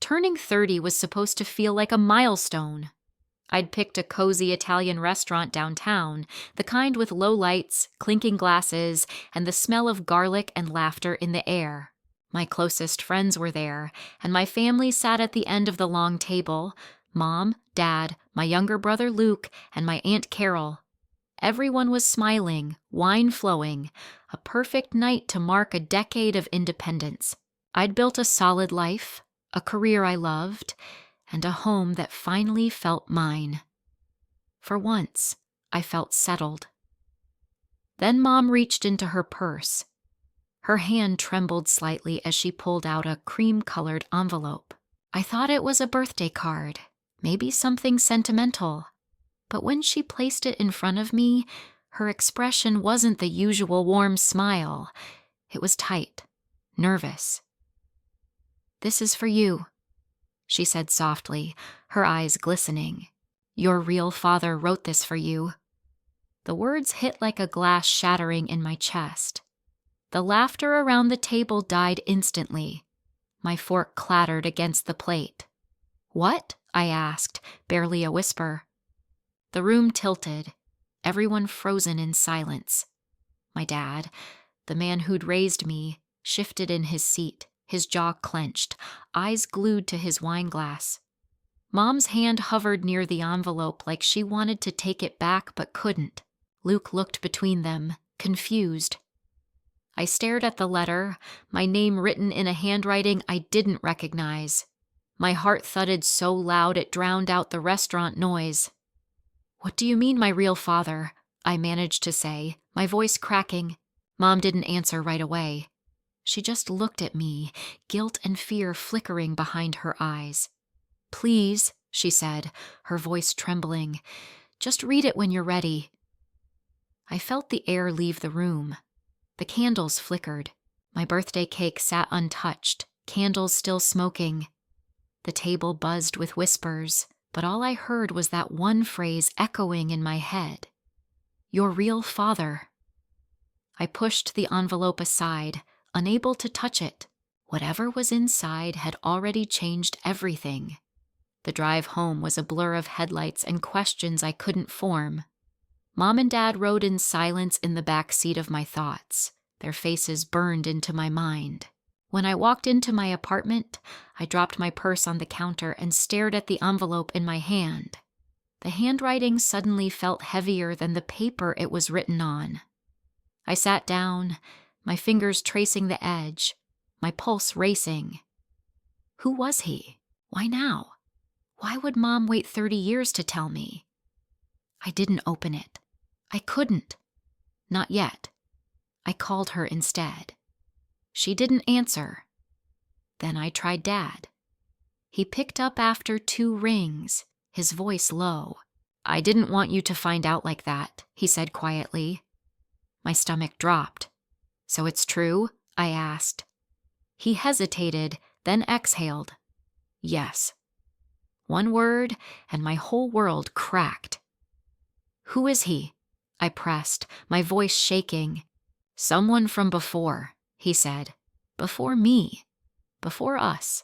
Turning 30 was supposed to feel like a milestone. I'd picked a cozy Italian restaurant downtown, the kind with low lights, clinking glasses, and the smell of garlic and laughter in the air. My closest friends were there, and my family sat at the end of the long table: Mom, Dad, my younger brother Luke, and my Aunt Carol. Everyone was smiling, wine flowing, a perfect night to mark a decade of independence. I'd built a solid life, a career I loved, and a home that finally felt mine. For once, I felt settled. Then Mom reached into her purse. Her hand trembled slightly as she pulled out a cream-colored envelope. I thought it was a birthday card, maybe something sentimental. But when she placed it in front of me, her expression wasn't the usual warm smile. It was tight, nervous. "This is for you," she said softly, her eyes glistening. "Your real father wrote this for you." The words hit like a glass shattering in my chest. The laughter around the table died instantly. My fork clattered against the plate. "What?" I asked, barely a whisper. The room tilted, everyone frozen in silence. My dad, the man who'd raised me, shifted in his seat, his jaw clenched, eyes glued to his wineglass. Mom's hand hovered near the envelope like she wanted to take it back but couldn't. Luke looked between them, confused. I stared at the letter, my name written in a handwriting I didn't recognize. My heart thudded so loud it drowned out the restaurant noise. "What do you mean, my real father?" I managed to say, my voice cracking. Mom didn't answer right away. She just looked at me, guilt and fear flickering behind her eyes. "Please," she said, her voice trembling, "just read it when you're ready." I felt the air leave the room. The candles flickered. My birthday cake sat untouched, candles still smoking. The table buzzed with whispers, but all I heard was that one phrase echoing in my head. "Your real father." I pushed the envelope aside, unable to touch it. Whatever was inside had already changed everything. The drive home was a blur of headlights and questions I couldn't form. Mom and Dad rode in silence in the back seat of my thoughts, their faces burned into my mind. When I walked into my apartment, I dropped my purse on the counter and stared at the envelope in my hand. The handwriting suddenly felt heavier than the paper it was written on. I sat down, my fingers tracing the edge, my pulse racing. Who was he? Why now? Why would Mom wait 30 years to tell me? I didn't open it. I couldn't. Not yet. I called her instead. She didn't answer. Then I tried Dad. He picked up after 2 rings, his voice low. "I didn't want you to find out like that," he said quietly. My stomach dropped. "So it's true?" I asked. He hesitated, then exhaled. "Yes." One word, and my whole world cracked. "Who is he?" I pressed, my voice shaking. "Someone from before," he said. "Before me. Before us."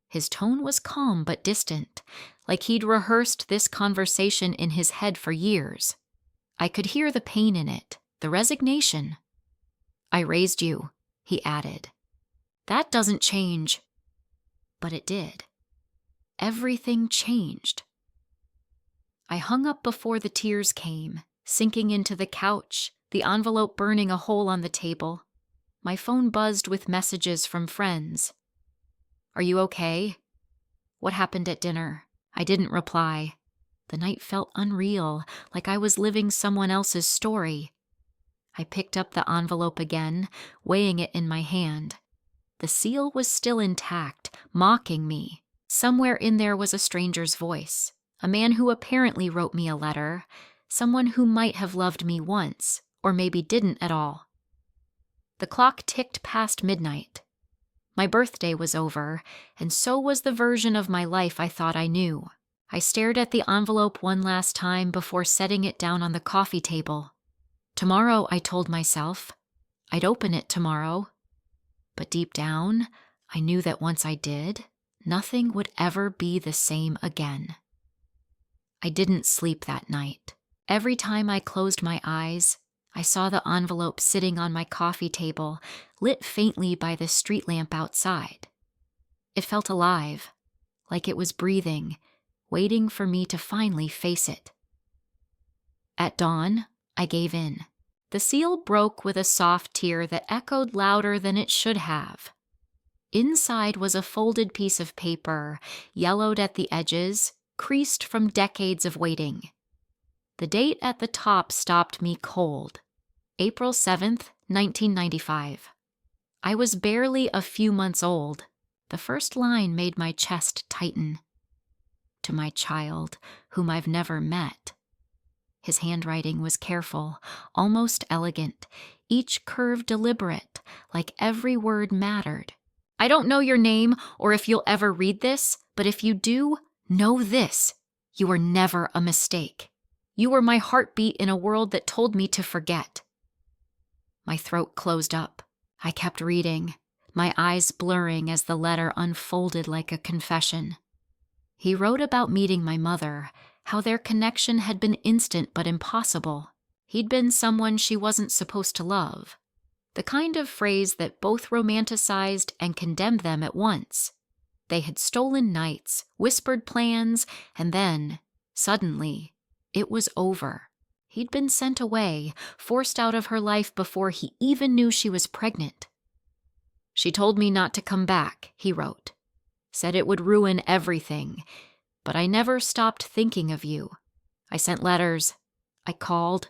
His tone was calm but distant, like he'd rehearsed this conversation in his head for years. I could hear the pain in it, the resignation. "I raised you," he added. "That doesn't change." But it did. Everything changed. I hung up before the tears came, sinking into the couch, the envelope burning a hole on the table. My phone buzzed with messages from friends. "Are you okay? What happened at dinner?" I didn't reply. The night felt unreal, like I was living someone else's story. I picked up the envelope again, weighing it in my hand. The seal was still intact, mocking me. Somewhere in there was a stranger's voice, a man who apparently wrote me a letter, someone who might have loved me once, or maybe didn't at all. The clock ticked past midnight. My birthday was over, and so was the version of my life I thought I knew. I stared at the envelope one last time before setting it down on the coffee table. Tomorrow, I told myself. I'd open it tomorrow. But deep down, I knew that once I did, Nothing would ever be the same again. I didn't sleep that night. Every time I closed my eyes, I saw the envelope sitting on my coffee table, lit faintly by the street lamp outside. It felt alive, like it was breathing, waiting for me to finally face it. At dawn, I gave in. The seal broke with a soft tear that echoed louder than it should have. Inside was a folded piece of paper, yellowed at the edges, creased from decades of waiting. The date at the top stopped me cold. April 7th, 1995. I was barely a few months old. The first line made my chest tighten. To my child, whom I've never met. His handwriting was careful, almost elegant, each curve deliberate, like every word mattered. I don't know your name or if you'll ever read this, but if you do, know this: you are never a mistake. You were my heartbeat in a world that told me to forget. My throat closed up. I kept reading, my eyes blurring as the letter unfolded like a confession. He wrote about meeting my mother, how their connection had been instant but impossible. He'd been someone she wasn't supposed to love. The kind of phrase that both romanticized and condemned them at once. They had stolen nights, whispered plans, and then, suddenly, it was over. He'd been sent away, forced out of her life before he even knew she was pregnant. She told me not to come back, he wrote. Said it would ruin everything, but I never stopped thinking of you. I sent letters. I called.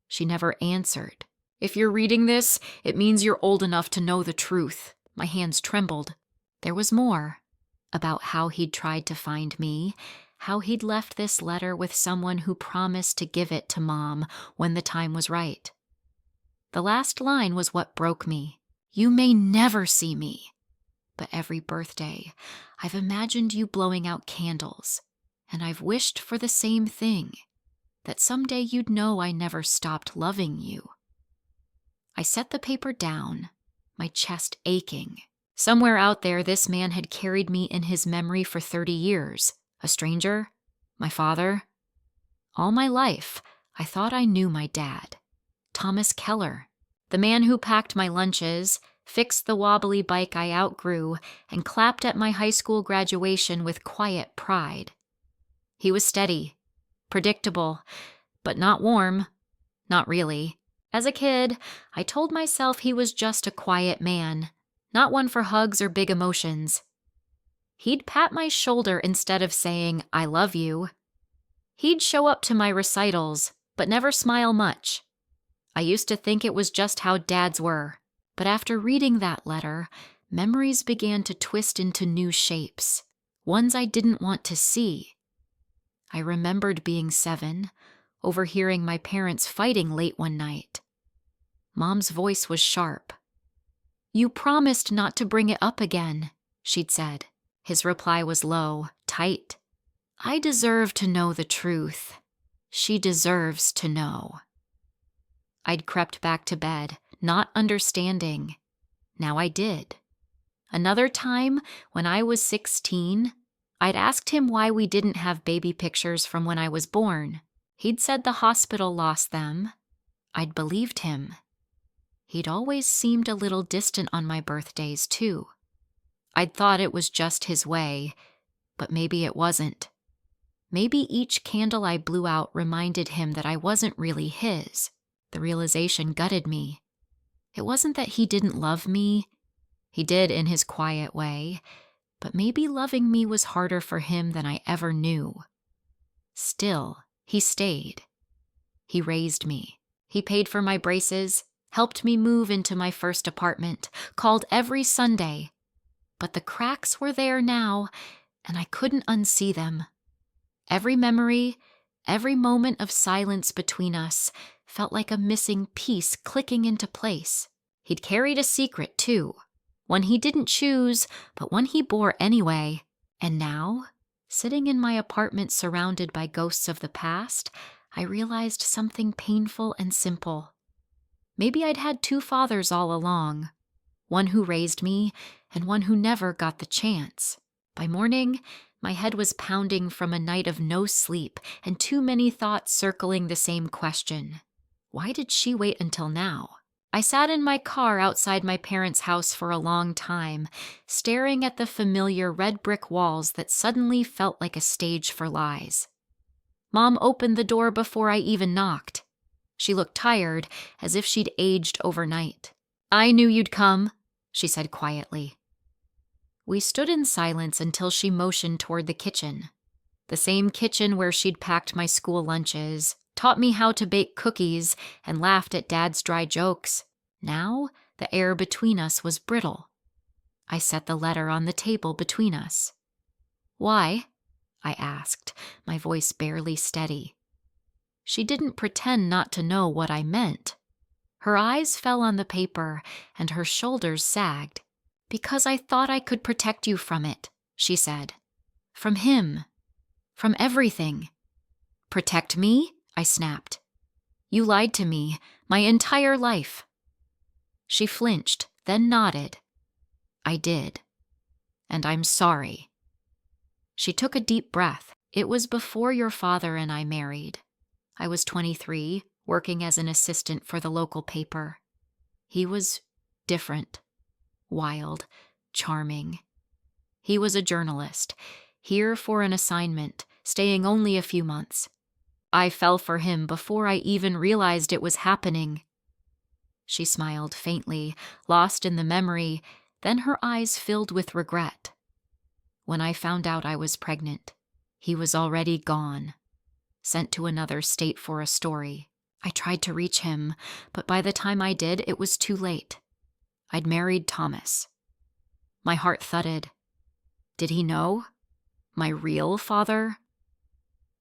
She never answered. If you're reading this, it means you're old enough to know the truth. My hands trembled. There was more. About how he'd tried to find me, how he'd left this letter with someone who promised to give it to Mom when the time was right. The last line was what broke me. You may never see me, but every birthday, I've imagined you blowing out candles, and I've wished for the same thing, that someday you'd know I never stopped loving you. I set the paper down, my chest aching. Somewhere out there, this man had carried me in his memory for 30 years. A stranger? My father? All my life, I thought I knew my dad. Thomas Keller, the man who packed my lunches, fixed the wobbly bike I outgrew, and clapped at my high school graduation with quiet pride. He was steady, predictable, but not warm. Not really. As a kid, I told myself he was just a quiet man, not one for hugs or big emotions. He'd pat my shoulder instead of saying, I love you. He'd show up to my recitals, but never smile much. I used to think it was just how dads were, but after reading that letter, memories began to twist into new shapes, ones I didn't want to see. I remembered being 7, overhearing my parents fighting late one night. Mom's voice was sharp. You promised not to bring it up again, she'd said. His reply was low, tight. I deserve to know the truth. She deserves to know. I'd crept back to bed, not understanding. Now I did. Another time, when I was 16, I'd asked him why we didn't have baby pictures from when I was born. He'd said the hospital lost them. I'd believed him. He'd always seemed a little distant on my birthdays, too. I'd thought it was just his way, but maybe it wasn't. Maybe each candle I blew out reminded him that I wasn't really his. The realization gutted me. It wasn't that he didn't love me. He did in his quiet way, but maybe loving me was harder for him than I ever knew. Still, he stayed. He raised me. He paid for my braces, helped me move into my first apartment, called every Sunday. But the cracks were there now, and I couldn't unsee them. Every memory, every moment of silence between us felt like a missing piece clicking into place. He'd carried a secret, too. One he didn't choose, but one he bore anyway. And now, sitting in my apartment surrounded by ghosts of the past, I realized something painful and simple. Maybe I'd had 2 fathers all along. One who raised me, and one who never got the chance. By morning, my head was pounding from a night of no sleep and too many thoughts circling the same question. Why did she wait until now? I sat in my car outside my parents' house for a long time, staring at the familiar red brick walls that suddenly felt like a stage for lies. Mom opened the door before I even knocked. She looked tired, as if she'd aged overnight. "I knew you'd come," she said quietly. We stood in silence until she motioned toward the kitchen. The same kitchen where she'd packed my school lunches, taught me how to bake cookies, and laughed at Dad's dry jokes. Now, the air between us was brittle. I set the letter on the table between us. "Why?" I asked, my voice barely steady. She didn't pretend not to know what I meant. Her eyes fell on the paper, and her shoulders sagged. "Because I thought I could protect you from it," she said. "From him. From everything." "Protect me?" I snapped. "You lied to me my entire life." She flinched, then nodded. "I did. And I'm sorry." She took a deep breath. "It was before your father and I married. I was 23, working as an assistant for the local paper. He was different. Wild, charming. He was a journalist, here for an assignment, staying only a few months. I fell for him before I even realized it was happening." She smiled faintly, lost in the memory, then her eyes filled with regret. "When I found out I was pregnant, he was already gone, sent to another state for a story. I tried to reach him, but by the time I did, it was too late. I'd married Thomas." My heart thudded. "Did he know? My real father?"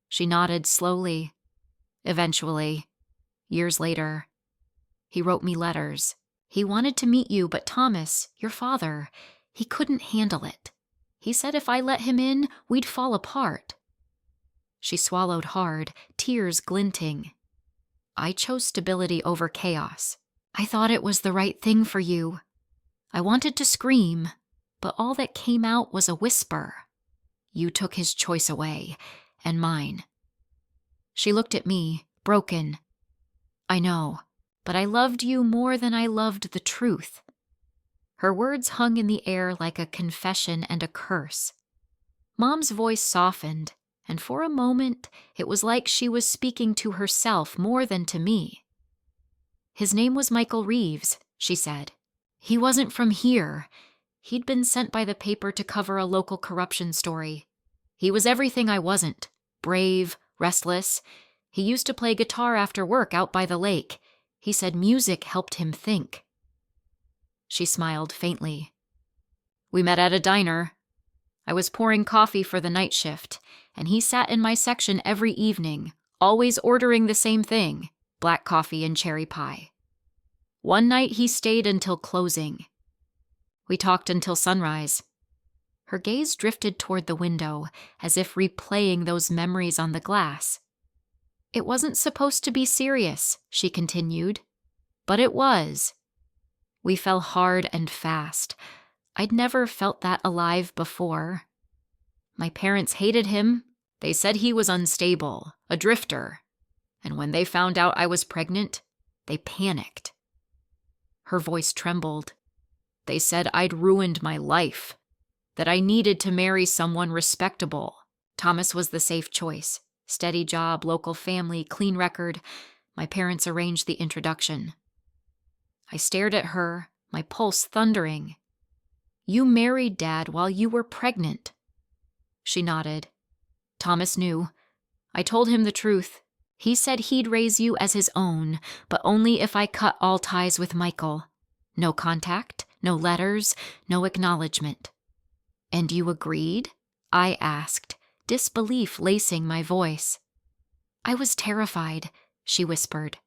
She nodded slowly. "Eventually, years later, he wrote me letters. He wanted to meet you, but Thomas, your father, he couldn't handle it. He said if I let him in, we'd fall apart." She swallowed hard, tears glinting. "I chose stability over chaos. I thought it was the right thing for you. I wanted to scream, but all that came out was a whisper. You took his choice away, and mine." She looked at me, broken. "I know, but I loved you more than I loved the truth." Her words hung in the air like a confession and a curse. Mom's voice softened, and for a moment it was like she was speaking to herself more than to me. "His name was Michael Reeves," she said. "He wasn't from here. He'd been sent by the paper to cover a local corruption story. He was everything I wasn't. Brave, restless. He used to play guitar after work out by the lake. He said music helped him think." She smiled faintly. "We met at a diner. I was pouring coffee for the night shift, and he sat in my section every evening, always ordering the same thing, black coffee and cherry pie. One night he stayed until closing. We talked until sunrise." Her gaze drifted toward the window, as if replaying those memories on the glass. "It wasn't supposed to be serious," she continued, "but it was. We fell hard and fast. I'd never felt that alive before. My parents hated him. They said he was unstable, a drifter. And when they found out I was pregnant, they panicked." Her voice trembled. "They said I'd ruined my life, that I needed to marry someone respectable. Thomas was the safe choice. Steady job, local family, clean record. My parents arranged the introduction." I stared at her, my pulse thundering. "You married Dad while you were pregnant." She nodded. "Thomas knew. I told him the truth. He said he'd raise you as his own, but only if I cut all ties with Michael. No contact, no letters, no acknowledgement." "And you agreed?" I asked, disbelief lacing my voice. "I was terrified," she whispered.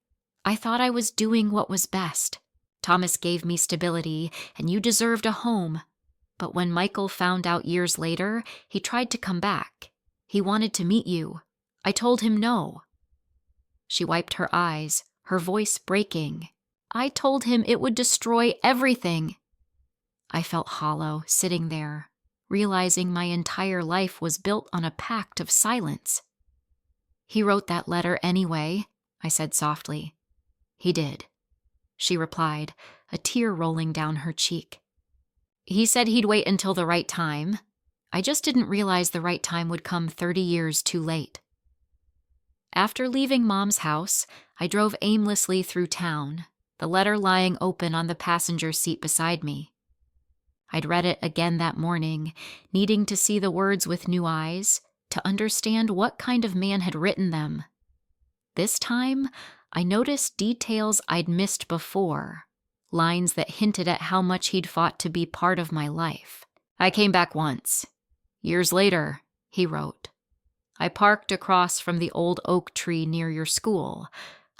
"I thought I was doing what was best. Thomas gave me stability, and you deserved a home. But when Michael found out years later, he tried to come back. He wanted to meet you. I told him no." She wiped her eyes, her voice breaking. "I told him it would destroy everything." I felt hollow, sitting there, realizing my entire life was built on a pact of silence. "He wrote that letter anyway," I said softly. "He did," she replied, a tear rolling down her cheek. "He said he'd wait until the right time. I just didn't realize the right time would come 30 years too late." After leaving Mom's house, I drove aimlessly through town, the letter lying open on the passenger seat beside me. I'd read it again that morning, needing to see the words with new eyes, to understand what kind of man had written them. This time, I noticed details I'd missed before, lines that hinted at how much he'd fought to be part of my life. "I came back once. Years later," he wrote. "I parked across from the old oak tree near your school.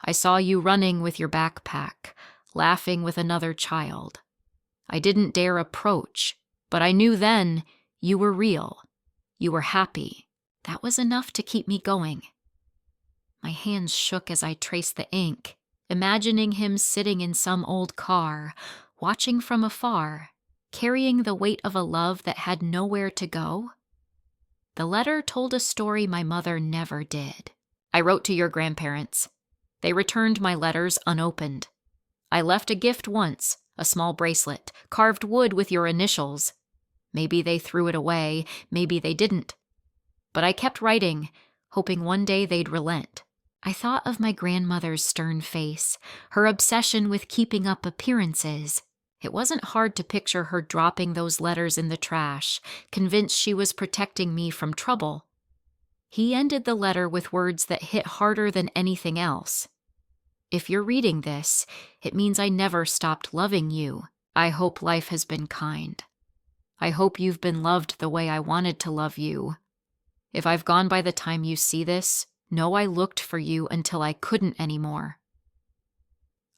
I saw you running with your backpack, laughing with another child. I didn't dare approach, but I knew then you were real. You were happy. That was enough to keep me going." My hands shook as I traced the ink, imagining him sitting in some old car, watching from afar, carrying the weight of a love that had nowhere to go. The letter told a story my mother never did. "I wrote to your grandparents. They returned my letters unopened. I left a gift once, a small bracelet, carved wood with your initials. Maybe they threw it away, maybe they didn't. But I kept writing, hoping one day they'd relent." I thought of my grandmother's stern face, her obsession with keeping up appearances. It wasn't hard to picture her dropping those letters in the trash, convinced she was protecting me from trouble. He ended the letter with words that hit harder than anything else. "If you're reading this, it means I never stopped loving you. I hope life has been kind. I hope you've been loved the way I wanted to love you. If I've gone by the time you see this, know I looked for you until I couldn't anymore."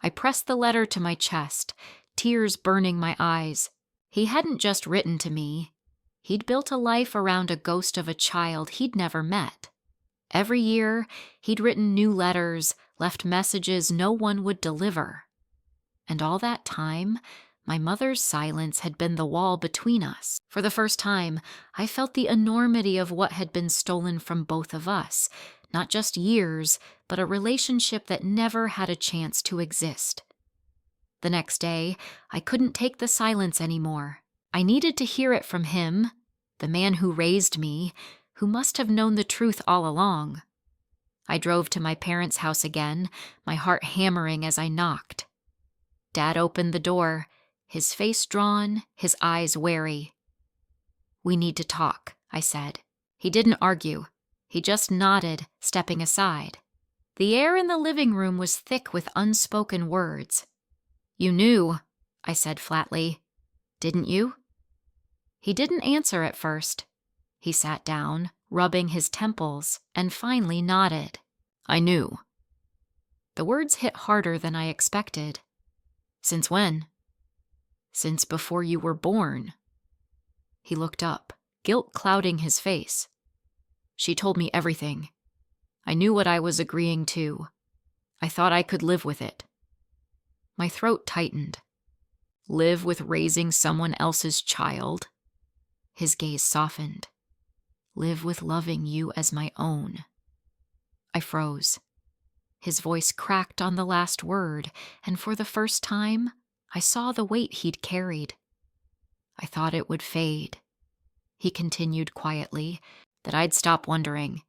I pressed the letter to my chest, tears burning my eyes. He hadn't just written to me. He'd built a life around a ghost of a child he'd never met. Every year, he'd written new letters, left messages no one would deliver. And all that time, my mother's silence had been the wall between us. For the first time, I felt the enormity of what had been stolen from both of us. Not just years, but a relationship that never had a chance to exist. The next day, I couldn't take the silence anymore. I needed to hear it from him, the man who raised me, who must have known the truth all along. I drove to my parents' house again, my heart hammering as I knocked. Dad opened the door, his face drawn, his eyes wary. "We need to talk," I said. He didn't argue. He just nodded, stepping aside. The air in the living room was thick with unspoken words. "You knew," I said flatly. "Didn't you?" He didn't answer at first. He sat down, rubbing his temples, and finally nodded. "I knew." The words hit harder than I expected. "Since when?" "Since before you were born." He looked up, guilt clouding his face. "She told me everything. I knew what I was agreeing to. I thought I could live with it." My throat tightened. Live with raising someone else's child? His gaze softened. Live with loving you as my own. I froze. His voice cracked on the last word, and for the first time, I saw the weight he'd carried. I thought it would fade. He continued quietly, that I'd stop wondering.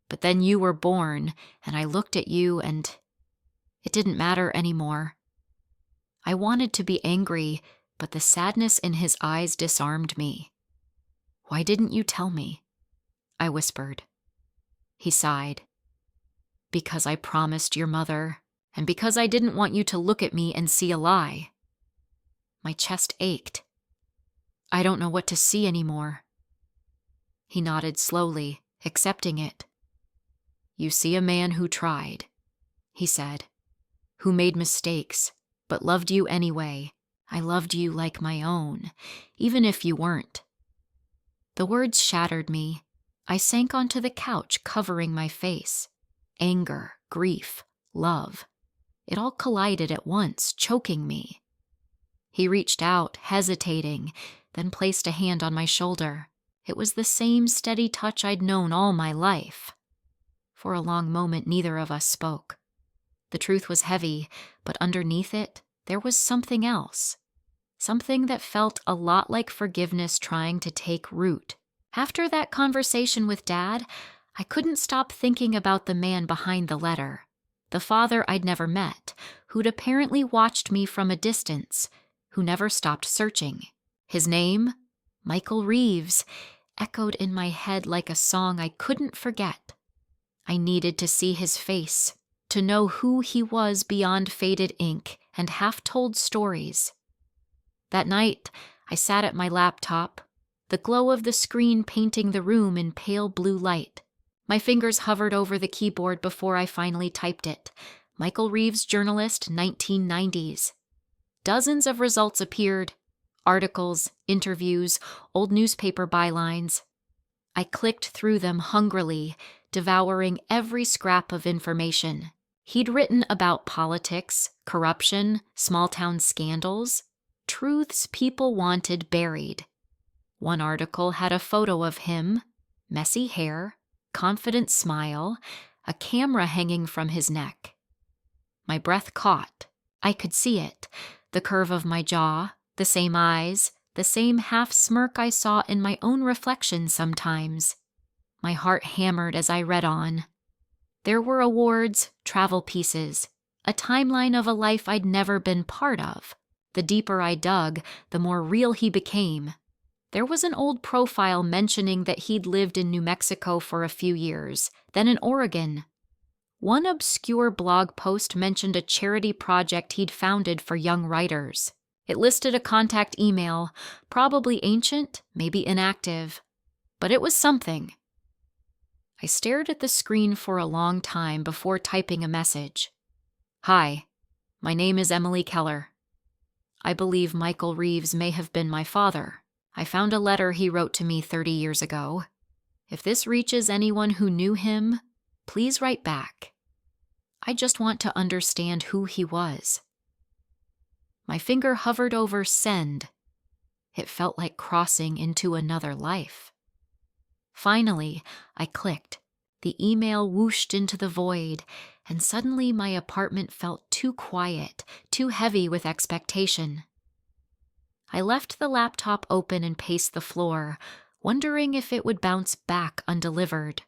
But then you were born, and I looked at you, and it didn't matter anymore. I wanted to be angry, but the sadness in his eyes disarmed me. "Why didn't you tell me?" I whispered. He sighed. "Because I promised your mother, and because I didn't want you to look at me and see a lie." My chest ached. "I don't know what to see anymore." He nodded slowly, accepting it. "You see a man who tried," he said, "who made mistakes, but loved you anyway. I loved you like my own, even if you weren't." The words shattered me. I sank onto the couch, covering my face. Anger, grief, love. It all collided at once, choking me. He reached out, hesitating, then placed a hand on my shoulder. It was the same steady touch I'd known all my life. For a long moment, neither of us spoke. The truth was heavy, but underneath it, there was something else. Something that felt a lot like forgiveness trying to take root. After that conversation with Dad, I couldn't stop thinking about the man behind the letter. The father I'd never met, who'd apparently watched me from a distance, who never stopped searching. His name, Michael Reeves, echoed in my head like a song I couldn't forget. I needed to see his face, to know who he was beyond faded ink and half-told stories. That night, I sat at my laptop, the glow of the screen painting the room in pale blue light. My fingers hovered over the keyboard before I finally typed it. Michael Reeves, journalist, 1990s. Dozens of results appeared. Articles, interviews, old newspaper bylines. I clicked through them hungrily, devouring every scrap of information. He'd written about politics, corruption, small-town scandals, truths people wanted buried. One article had a photo of him, messy hair, confident smile, a camera hanging from his neck. My breath caught. I could see it, the curve of my jaw, the same eyes, the same half-smirk I saw in my own reflection sometimes. My heart hammered as I read on. There were awards, travel pieces, a timeline of a life I'd never been part of. The deeper I dug, the more real he became. There was an old profile mentioning that he'd lived in New Mexico for a few years, then in Oregon. One obscure blog post mentioned a charity project he'd founded for young writers. It listed a contact email, probably ancient, maybe inactive. But it was something. I stared at the screen for a long time before typing a message. Hi, my name is Emily Keller. I believe Michael Reeves may have been my father. I found a letter he wrote to me 30 years ago. If this reaches anyone who knew him, please write back. I just want to understand who he was. My finger hovered over send. It felt like crossing into another life. Finally, I clicked. The email whooshed into the void, and suddenly my apartment felt too quiet, too heavy with expectation. I left the laptop open and paced the floor, wondering if it would bounce back undelivered.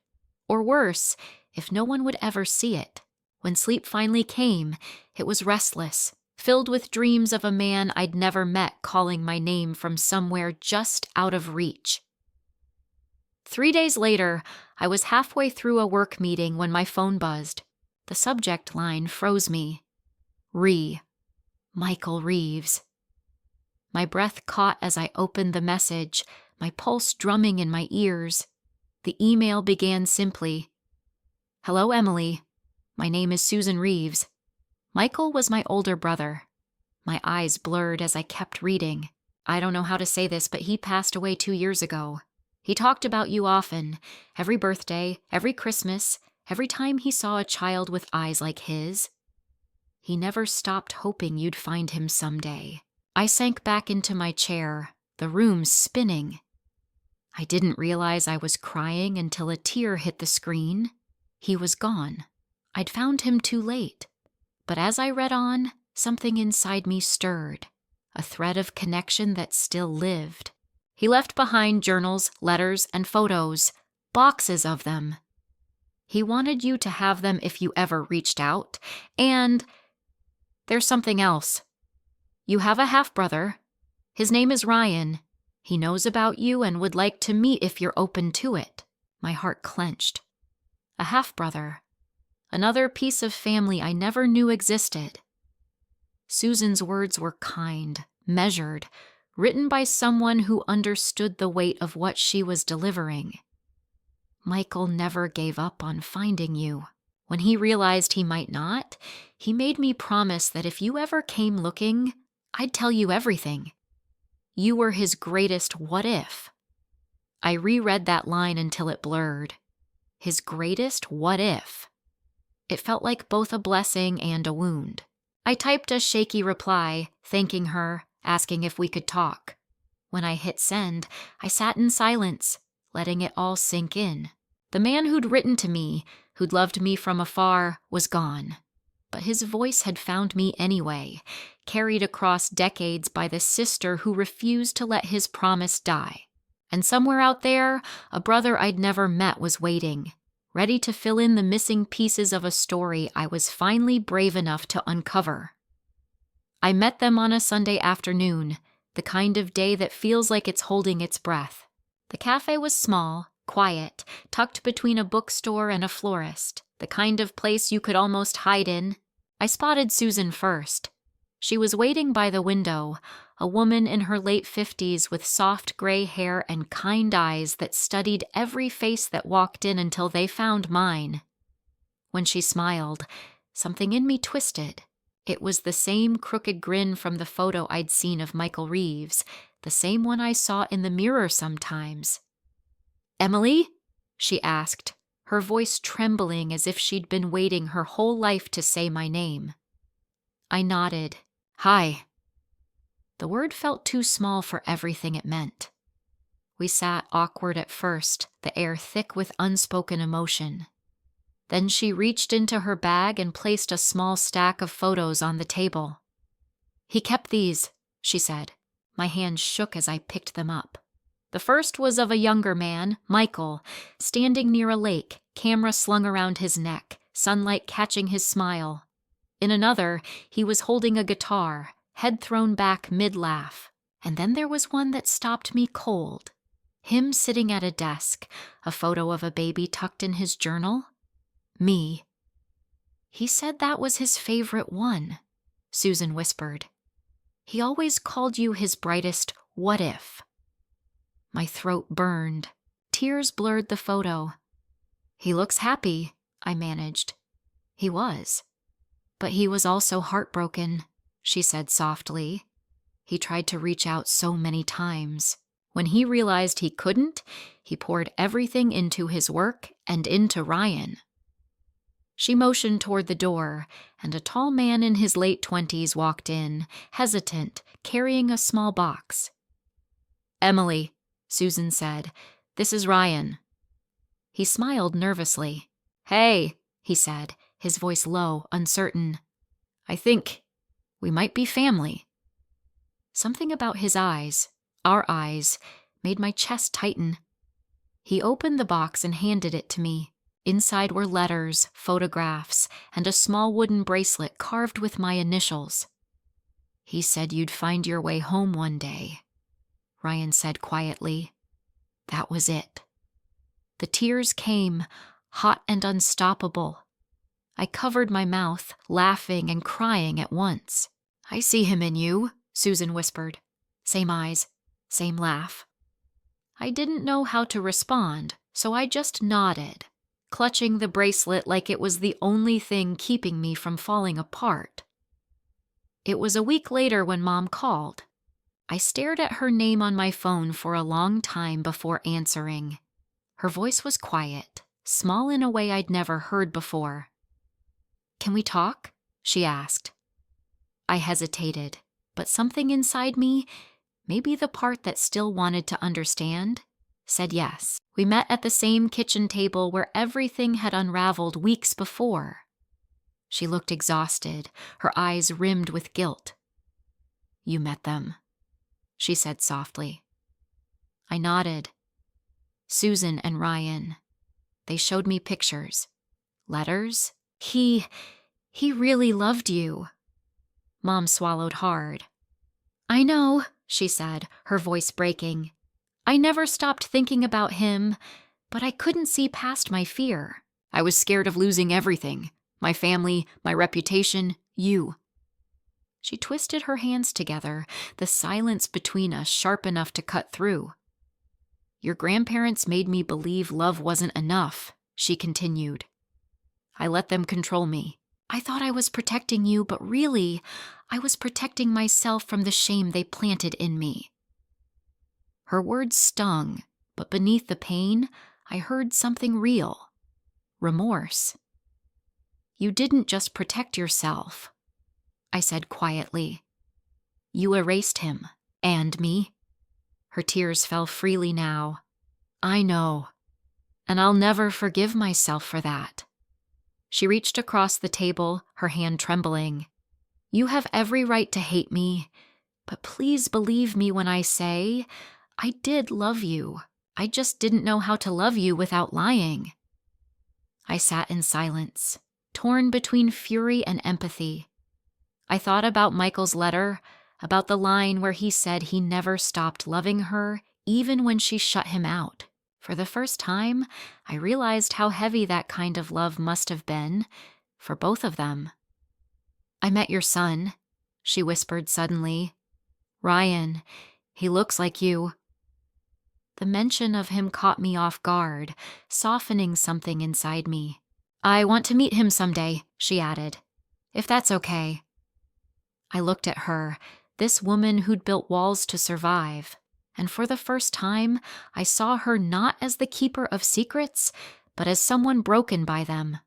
Or worse, if no one would ever see it. When sleep finally came, it was restless, filled with dreams of a man I'd never met calling my name from somewhere just out of reach. 3 days later, I was halfway through a work meeting when my phone buzzed. The subject line froze me. Michael Reeves. My breath caught as I opened the message, my pulse drumming in my ears. The email began simply, "Hello, Emily. My name is Susan Reeves. Michael was my older brother." My eyes blurred as I kept reading. "I don't know how to say this, but he passed away 2 years ago. He talked about you often, every birthday, every Christmas, every time he saw a child with eyes like his. He never stopped hoping you'd find him someday." I sank back into my chair, the room spinning. I didn't realize I was crying until a tear hit the screen. He was gone. I'd found him too late. But as I read on, something inside me stirred, a thread of connection that still lived. He left behind journals, letters, and photos, boxes of them. He wanted you to have them if you ever reached out. And there's something else. You have a half-brother. His name is Ryan. He knows about you and would like to meet if you're open to it. My heart clenched. A half-brother. Another piece of family I never knew existed. Susan's words were kind, measured, written by someone who understood the weight of what she was delivering. Michael never gave up on finding you. When he realized he might not, he made me promise that if you ever came looking, I'd tell you everything. You were his greatest what if. I reread that line until it blurred. His greatest what if. It felt like both a blessing and a wound. I typed a shaky reply, thanking her, asking if we could talk. When I hit send, I sat in silence, letting it all sink in. The man who'd written to me, who'd loved me from afar, was gone. But his voice had found me anyway, carried across decades by the sister who refused to let his promise die. And somewhere out there, a brother I'd never met was waiting, ready to fill in the missing pieces of a story I was finally brave enough to uncover. I met them on a Sunday afternoon, the kind of day that feels like it's holding its breath. The cafe was small, quiet, tucked between a bookstore and a florist, the kind of place you could almost hide in. I spotted Susan first. She was waiting by the window, a woman in her late 50s with soft gray hair and kind eyes that studied every face that walked in until they found mine. When she smiled, something in me twisted. It was the same crooked grin from the photo I'd seen of Michael Reeves, the same one I saw in the mirror sometimes. "Emily?" she asked, her voice trembling as if she'd been waiting her whole life to say my name. I nodded. "Hi." The word felt too small for everything it meant. We sat awkward at first, the air thick with unspoken emotion. Then she reached into her bag and placed a small stack of photos on the table. "He kept these," she said. My hand shook as I picked them up. The first was of a younger man, Michael, standing near a lake, camera slung around his neck, sunlight catching his smile. In another, he was holding a guitar, head thrown back mid-laugh. And then there was one that stopped me cold. Him sitting at a desk, a photo of a baby tucked in his journal. Me. "He said that was his favorite one," Susan whispered. "He always called you his brightest what if." My throat burned. Tears blurred the photo. "He looks happy," I managed. "He was. But he was also heartbroken," she said softly. "He tried to reach out so many times. When he realized he couldn't, he poured everything into his work and into Ryan." She motioned toward the door, and a tall man in his late 20s walked in, hesitant, carrying a small box. "Emily," Susan said, "this is Ryan." He smiled nervously. "Hey," he said, his voice low, uncertain. "I think we might be family." Something about his eyes, our eyes, made my chest tighten. He opened the box and handed it to me. Inside were letters, photographs, and a small wooden bracelet carved with my initials. "He said you'd find your way home one day," Ryan said quietly. That was it. The tears came, hot and unstoppable. I covered my mouth, laughing and crying at once. "I see him in you," Susan whispered. Same eyes, same laugh. I didn't know how to respond, so I just nodded, clutching the bracelet like it was the only thing keeping me from falling apart. It was a week later when Mom called. I stared at her name on my phone for a long time before answering. Her voice was quiet, small in a way I'd never heard before. "Can we talk?" she asked. I hesitated, but something inside me, maybe the part that still wanted to understand, said yes. We met at the same kitchen table where everything had unraveled weeks before. She looked exhausted, her eyes rimmed with guilt. "You met them," she said softly. I nodded. "Susan and Ryan. They showed me pictures. Letters. He really loved you." Mom swallowed hard. "I know," she said, her voice breaking. "I never stopped thinking about him, but I couldn't see past my fear. I was scared of losing everything. My family, my reputation, you." She twisted her hands together, the silence between us sharp enough to cut through. "Your grandparents made me believe love wasn't enough," she continued. "I let them control me. I thought I was protecting you, but really, I was protecting myself from the shame they planted in me." Her words stung, but beneath the pain, I heard something real. Remorse. "You didn't just protect yourself," I said quietly. You erased him. And me." Her tears fell freely now. "I know. And I'll never forgive myself for that." She reached across the table, her hand trembling. "You have every right to hate me, but please believe me when I say I did love you. I just didn't know how to love you without lying." I sat in silence, torn between fury and empathy. I thought about Michael's letter, about the line where he said he never stopped loving her, even when she shut him out. For the first time, I realized how heavy that kind of love must have been for both of them. "I met your son," she whispered suddenly. "Ryan, he looks like you." The mention of him caught me off guard, softening something inside me. "I want to meet him someday," she added, "if that's okay." I looked at her, this woman who'd built walls to survive, and for the first time, I saw her not as the keeper of secrets, but as someone broken by them.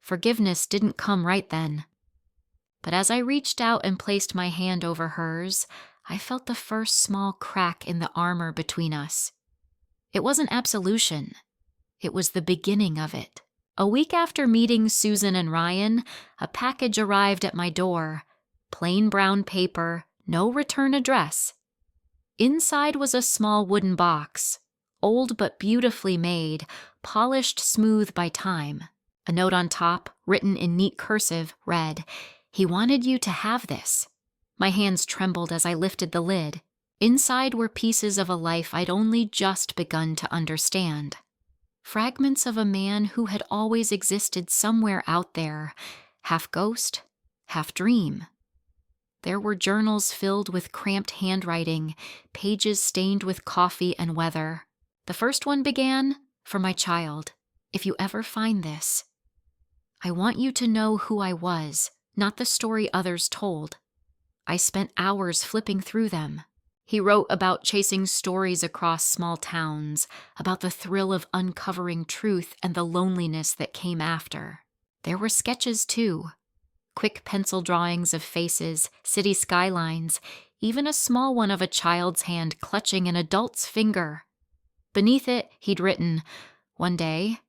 Forgiveness didn't come right then. But as I reached out and placed my hand over hers, I felt the first small crack in the armor between us. It wasn't absolution. It was the beginning of it. A week after meeting Susan and Ryan, a package arrived at my door. Plain brown paper, no return address. Inside was a small wooden box, old but beautifully made, polished smooth by time. A note on top, written in neat cursive, read, "He wanted you to have this." My hands trembled as I lifted the lid. Inside were pieces of a life I'd only just begun to understand. Fragments of a man who had always existed somewhere out there, half ghost, half dream. There were journals filled with cramped handwriting, pages stained with coffee and weather. The first one began, "For my child, if you ever find this, I want you to know who I was, not the story others told." I spent hours flipping through them. He wrote about chasing stories across small towns, about the thrill of uncovering truth and the loneliness that came after. There were sketches, too. Quick pencil drawings of faces, city skylines, even a small one of a child's hand clutching an adult's finger. Beneath it, he'd written, "One day,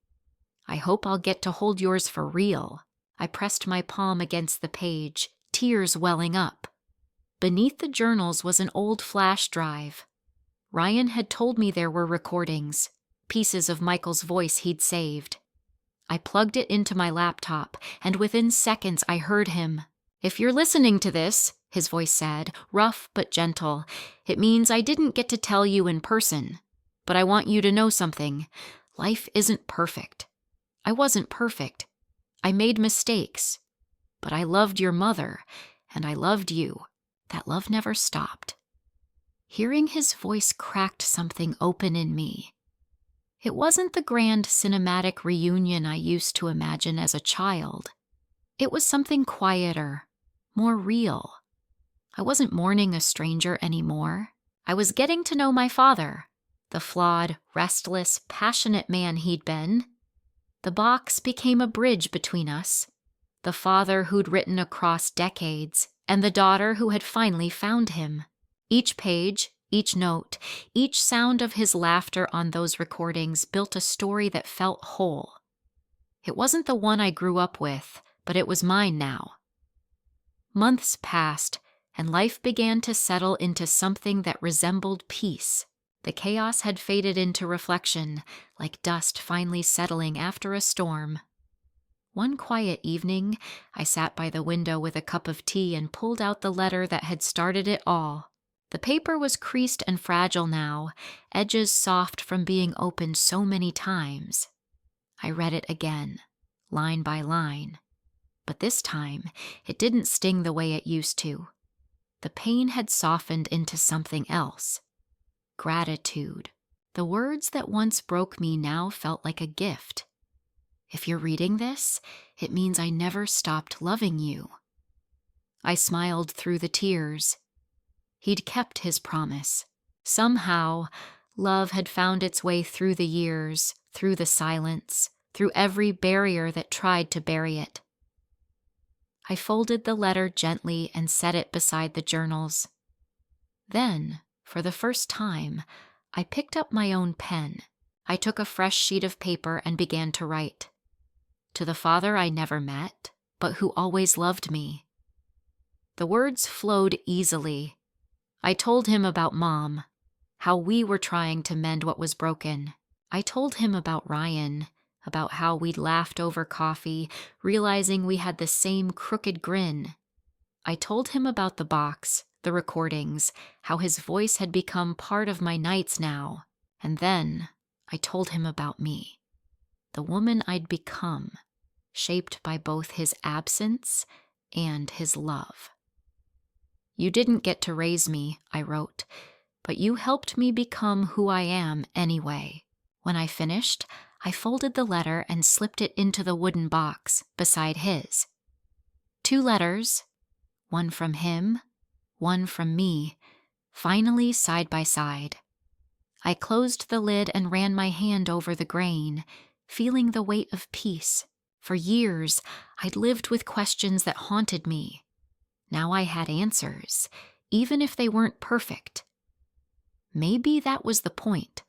I hope I'll get to hold yours for real." I pressed my palm against the page, tears welling up. Beneath the journals was an old flash drive. Ryan had told me there were recordings, pieces of Michael's voice he'd saved. I plugged it into my laptop, and within seconds I heard him. "If you're listening to this," his voice said, rough but gentle, "it means I didn't get to tell you in person. But I want you to know something. Life isn't perfect. I wasn't perfect. I made mistakes. But I loved your mother, and I loved you. That love never stopped." Hearing his voice cracked something open in me. It wasn't the grand cinematic reunion I used to imagine as a child. It was something quieter, more real. I wasn't mourning a stranger anymore. I was getting to know my father, the flawed, restless, passionate man he'd been. The box became a bridge between us, the father who'd written across decades, and the daughter who had finally found him. Each page, each note, each sound of his laughter on those recordings built a story that felt whole. It wasn't the one I grew up with, but it was mine now. Months passed, and life began to settle into something that resembled peace. The chaos had faded into reflection, like dust finally settling after a storm. One quiet evening, I sat by the window with a cup of tea and pulled out the letter that had started it all. The paper was creased and fragile now, edges soft from being opened so many times. I read it again, line by line. But this time, it didn't sting the way it used to. The pain had softened into something else. Gratitude. The words that once broke me now felt like a gift. "If you're reading this, it means I never stopped loving you." I smiled through the tears. He'd kept his promise. Somehow, love had found its way through the years, through the silence, through every barrier that tried to bury it. I folded the letter gently and set it beside the journals. Then, for the first time, I picked up my own pen. I took a fresh sheet of paper and began to write. To the father I never met, but who always loved me. The words flowed easily. I told him about Mom, how we were trying to mend what was broken. I told him about Ryan, about how we'd laughed over coffee, realizing we had the same crooked grin. I told him about the box, the recordings, how his voice had become part of my nights now. And then I told him about me, the woman I'd become, shaped by both his absence and his love. You didn't get to raise me, I wrote, but you helped me become who I am anyway. When I finished, I folded the letter and slipped it into the wooden box beside his. 2 letters, one from him, one from me, finally side by side. I closed the lid and ran my hand over the grain, feeling the weight of peace. For years, I'd lived with questions that haunted me. Now I had answers, even if they weren't perfect. Maybe that was the point.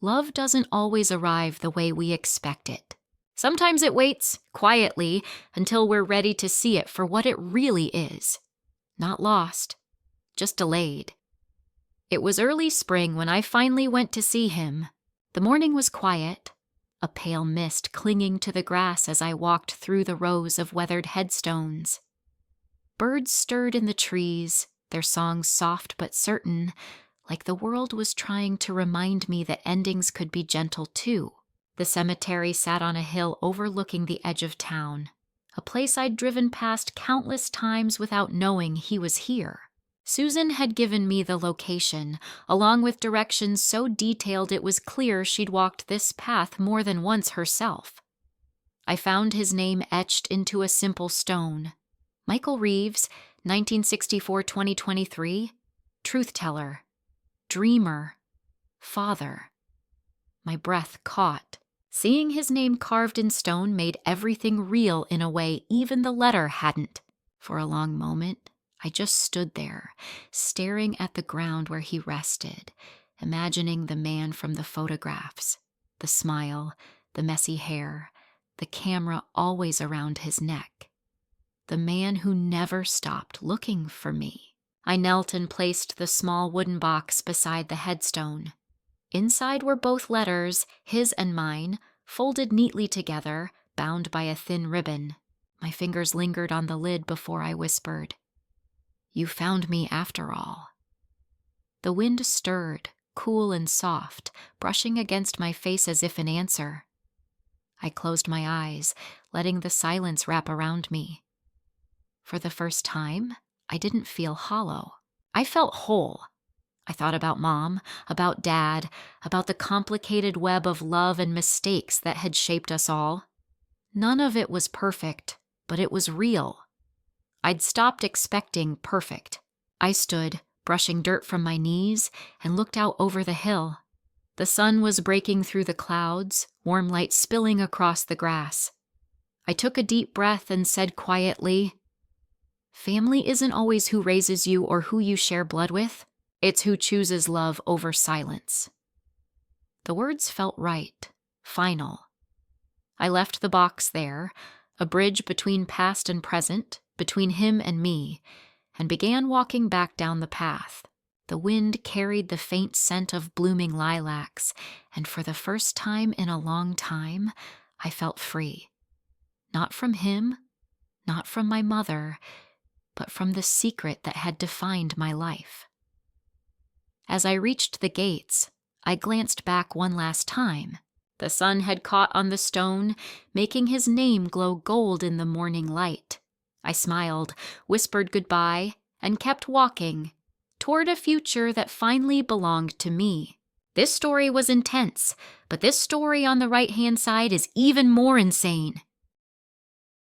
Love doesn't always arrive the way we expect it. Sometimes it waits, quietly, until we're ready to see it for what it really is. Not lost, just delayed. It was early spring when I finally went to see him. The morning was quiet, a pale mist clinging to the grass as I walked through the rows of weathered headstones. Birds stirred in the trees, their songs soft but certain, like the world was trying to remind me that endings could be gentle too. The cemetery sat on a hill overlooking the edge of town, a place I'd driven past countless times without knowing he was here. Susan had given me the location, along with directions so detailed it was clear she'd walked this path more than once herself. I found his name etched into a simple stone. Michael Reeves, 1964-2023, truth teller, dreamer, father. My breath caught. Seeing his name carved in stone made everything real in a way even the letter hadn't. For a long moment, I just stood there, staring at the ground where he rested, imagining the man from the photographs, the smile, the messy hair, the camera always around his neck. The man who never stopped looking for me. I knelt and placed the small wooden box beside the headstone. Inside were both letters, his and mine, folded neatly together, bound by a thin ribbon. My fingers lingered on the lid before I whispered, "You found me after all." The wind stirred, cool and soft, brushing against my face as if in answer. I closed my eyes, letting the silence wrap around me. For the first time, I didn't feel hollow. I felt whole. I thought about Mom, about Dad, about the complicated web of love and mistakes that had shaped us all. None of it was perfect, but it was real. I'd stopped expecting perfect. I stood, brushing dirt from my knees, and looked out over the hill. The sun was breaking through the clouds, warm light spilling across the grass. I took a deep breath and said quietly, "Family isn't always who raises you or who you share blood with. It's who chooses love over silence." The words felt right, final. I left the box there, a bridge between past and present, between him and me, and began walking back down the path. The wind carried the faint scent of blooming lilacs, and for the first time in a long time, I felt free. Not from him, not from my mother, but from the secret that had defined my life. As I reached the gates, I glanced back one last time. The sun had caught on the stone, making his name glow gold in the morning light. I smiled, whispered goodbye, and kept walking toward a future that finally belonged to me. This story was intense, but this story on the right-hand side is even more insane.